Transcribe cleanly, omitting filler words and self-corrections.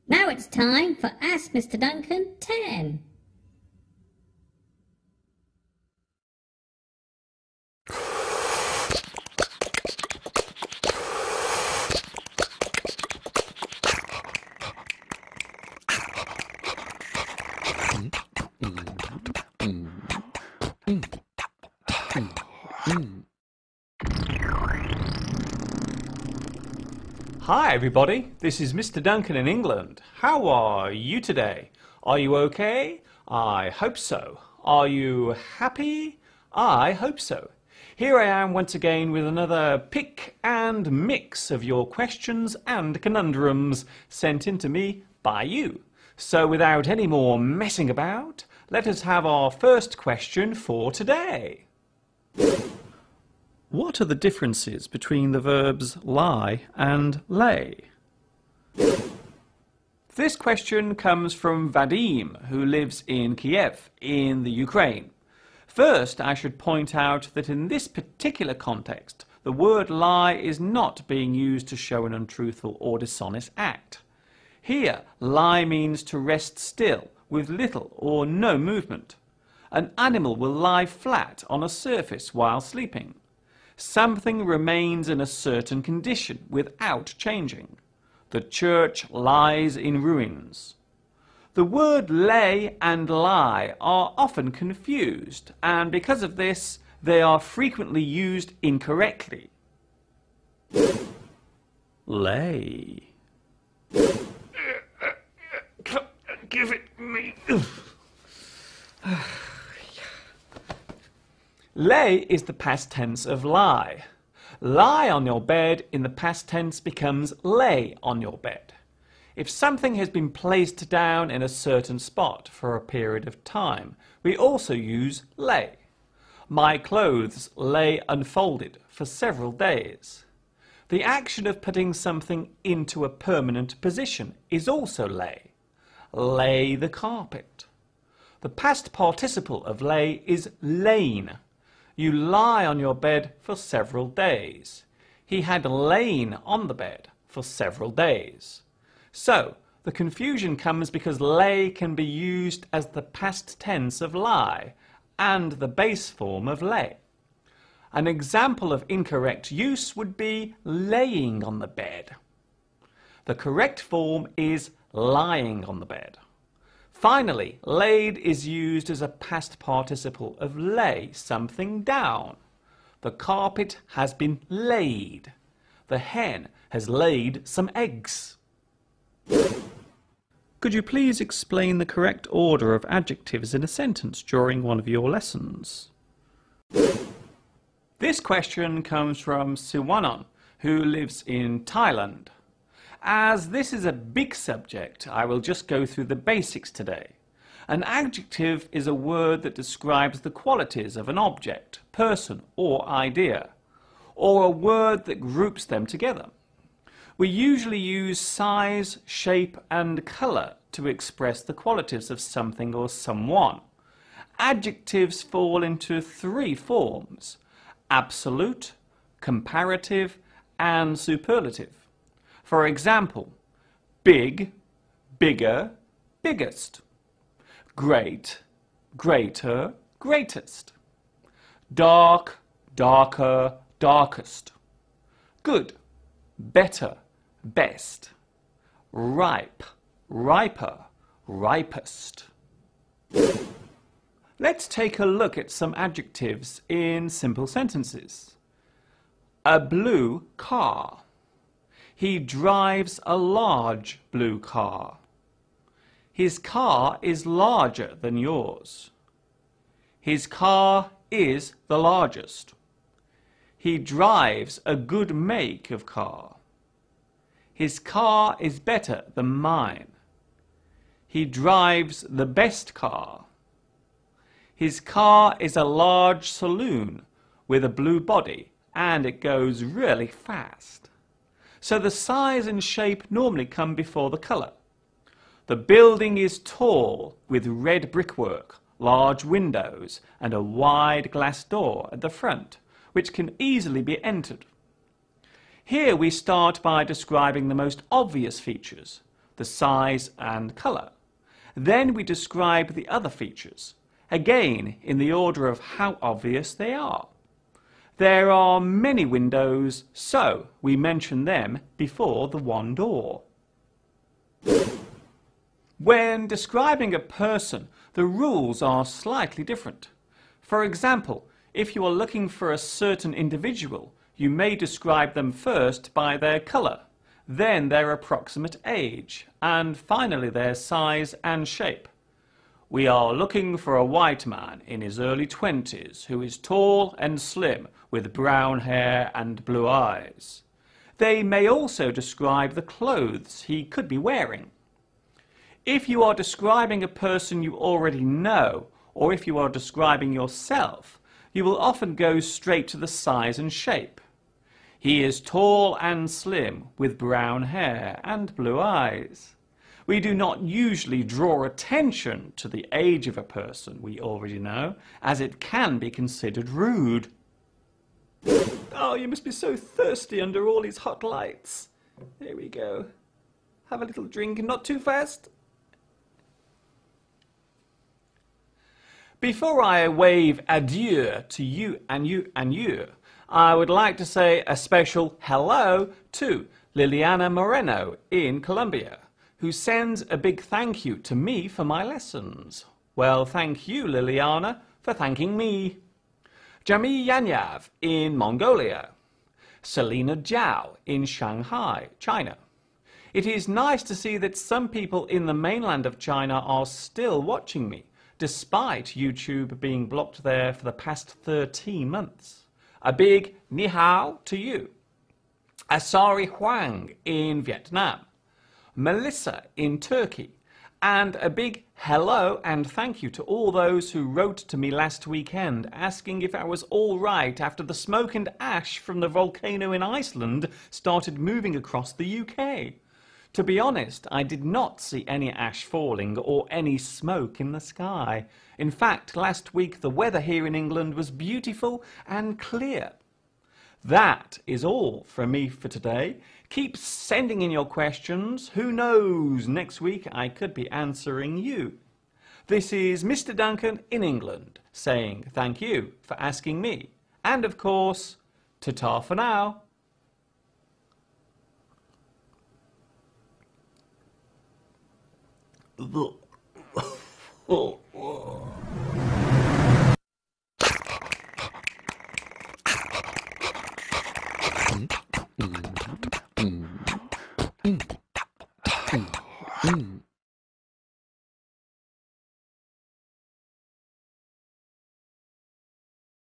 Now it's time for Ask Mr Duncan 10. Hi everybody, this is Mr Duncan in England. How are you today? Are you okay? I hope so. Are you happy? I hope so. Here I am once again with another pick and mix of your questions and conundrums sent in to me by you. So without any more messing about, let us have our first question for today. What are the differences between the verbs lie and lay? This question comes from Vadim, who lives in Kiev, in the Ukraine. First, I should point out that in this particular context, the word lie is not being used to show an untruthful or dishonest act. Here, lie means to rest still, with little or no movement. An animal will lie flat on a surface while sleeping. Something remains in a certain condition without changing. The church lies in ruins. The word lay and lie are often confused, and because of this, they are frequently used incorrectly. Lay. Give it me. Lay is the past tense of lie. Lie on your bed in the past tense becomes lay on your bed. If something has been placed down in a certain spot for a period of time, we also use lay. My clothes lay unfolded for several days. The action of putting something into a permanent position is also lay. Lay the carpet. The past participle of lay is lain. You lie on your bed for several days. He had lain on the bed for several days. So, the confusion comes because lay can be used as the past tense of lie and the base form of lay. An example of incorrect use would be laying on the bed. The correct form is lying on the bed. Finally, laid is used as a past participle of lay something down. The carpet has been laid. The hen has laid some eggs. Could you please explain the correct order of adjectives in a sentence during one of your lessons? This question comes from Siwanon, who lives in Thailand. As this is a big subject, I will just go through the basics today. An adjective is a word that describes the qualities of an object, person, or idea, or a word that groups them together. We usually use size, shape, and colour to express the qualities of something or someone. Adjectives fall into three forms: absolute, comparative, and superlative. For example, big, bigger, biggest. Great, greater, greatest. Dark, darker, darkest. Good, better, best. Ripe, riper, ripest. Let's take a look at some adjectives in simple sentences. A blue car. He drives a large blue car. His car is larger than yours. His car is the largest. He drives a good make of car. His car is better than mine. He drives the best car. His car is a large saloon with a blue body, and it goes really fast. So the size and shape normally come before the colour. The building is tall with red brickwork, large windows and a wide glass door at the front, which can easily be entered. Here we start by describing the most obvious features. the size and colour. Then we describe the other features, again in the order of how obvious they are. There are many windows, so we mention them before the one door. When describing a person, the rules are slightly different. For example, if you are looking for a certain individual, you may describe them first by their colour, then their approximate age, and finally their size and shape. We are looking for a white man in his early 20s who is tall and slim with brown hair and blue eyes. They may also describe the clothes he could be wearing. If you are describing a person you already know, or if you are describing yourself, you will often go straight to the size and shape. He is tall and slim with brown hair and blue eyes. We do not usually draw attention to the age of a person we already know, as it can be considered rude. Oh, you must be so thirsty under all these hot lights. There we go. Have a little drink, not too fast. Before I wave adieu to you and you and you, I would like to say a special hello to Liliana Moreno in Colombia, who sends a big thank you to me for my lessons. Well, thank you, Liliana, for thanking me. Jami Yanyav in Mongolia. Selina Zhao in Shanghai, China. It is nice to see that some people in the mainland of China are still watching me, despite YouTube being blocked there for the past 13 months. A big ni hao to you. Asari Huang in Vietnam. Melissa in Turkey. And a big hello and thank you to all those who wrote to me last weekend asking if I was all right after the smoke and ash from the volcano in Iceland started moving across the UK. To be honest, I did not see any ash falling or any smoke in the sky. In fact, last week the weather here in England was beautiful and clear. That is all from me for today. Keep sending in your questions. Who knows, next week I could be answering you. This is Mr. Duncan in England saying thank you for asking me. And of course, ta-ta for now. Mm.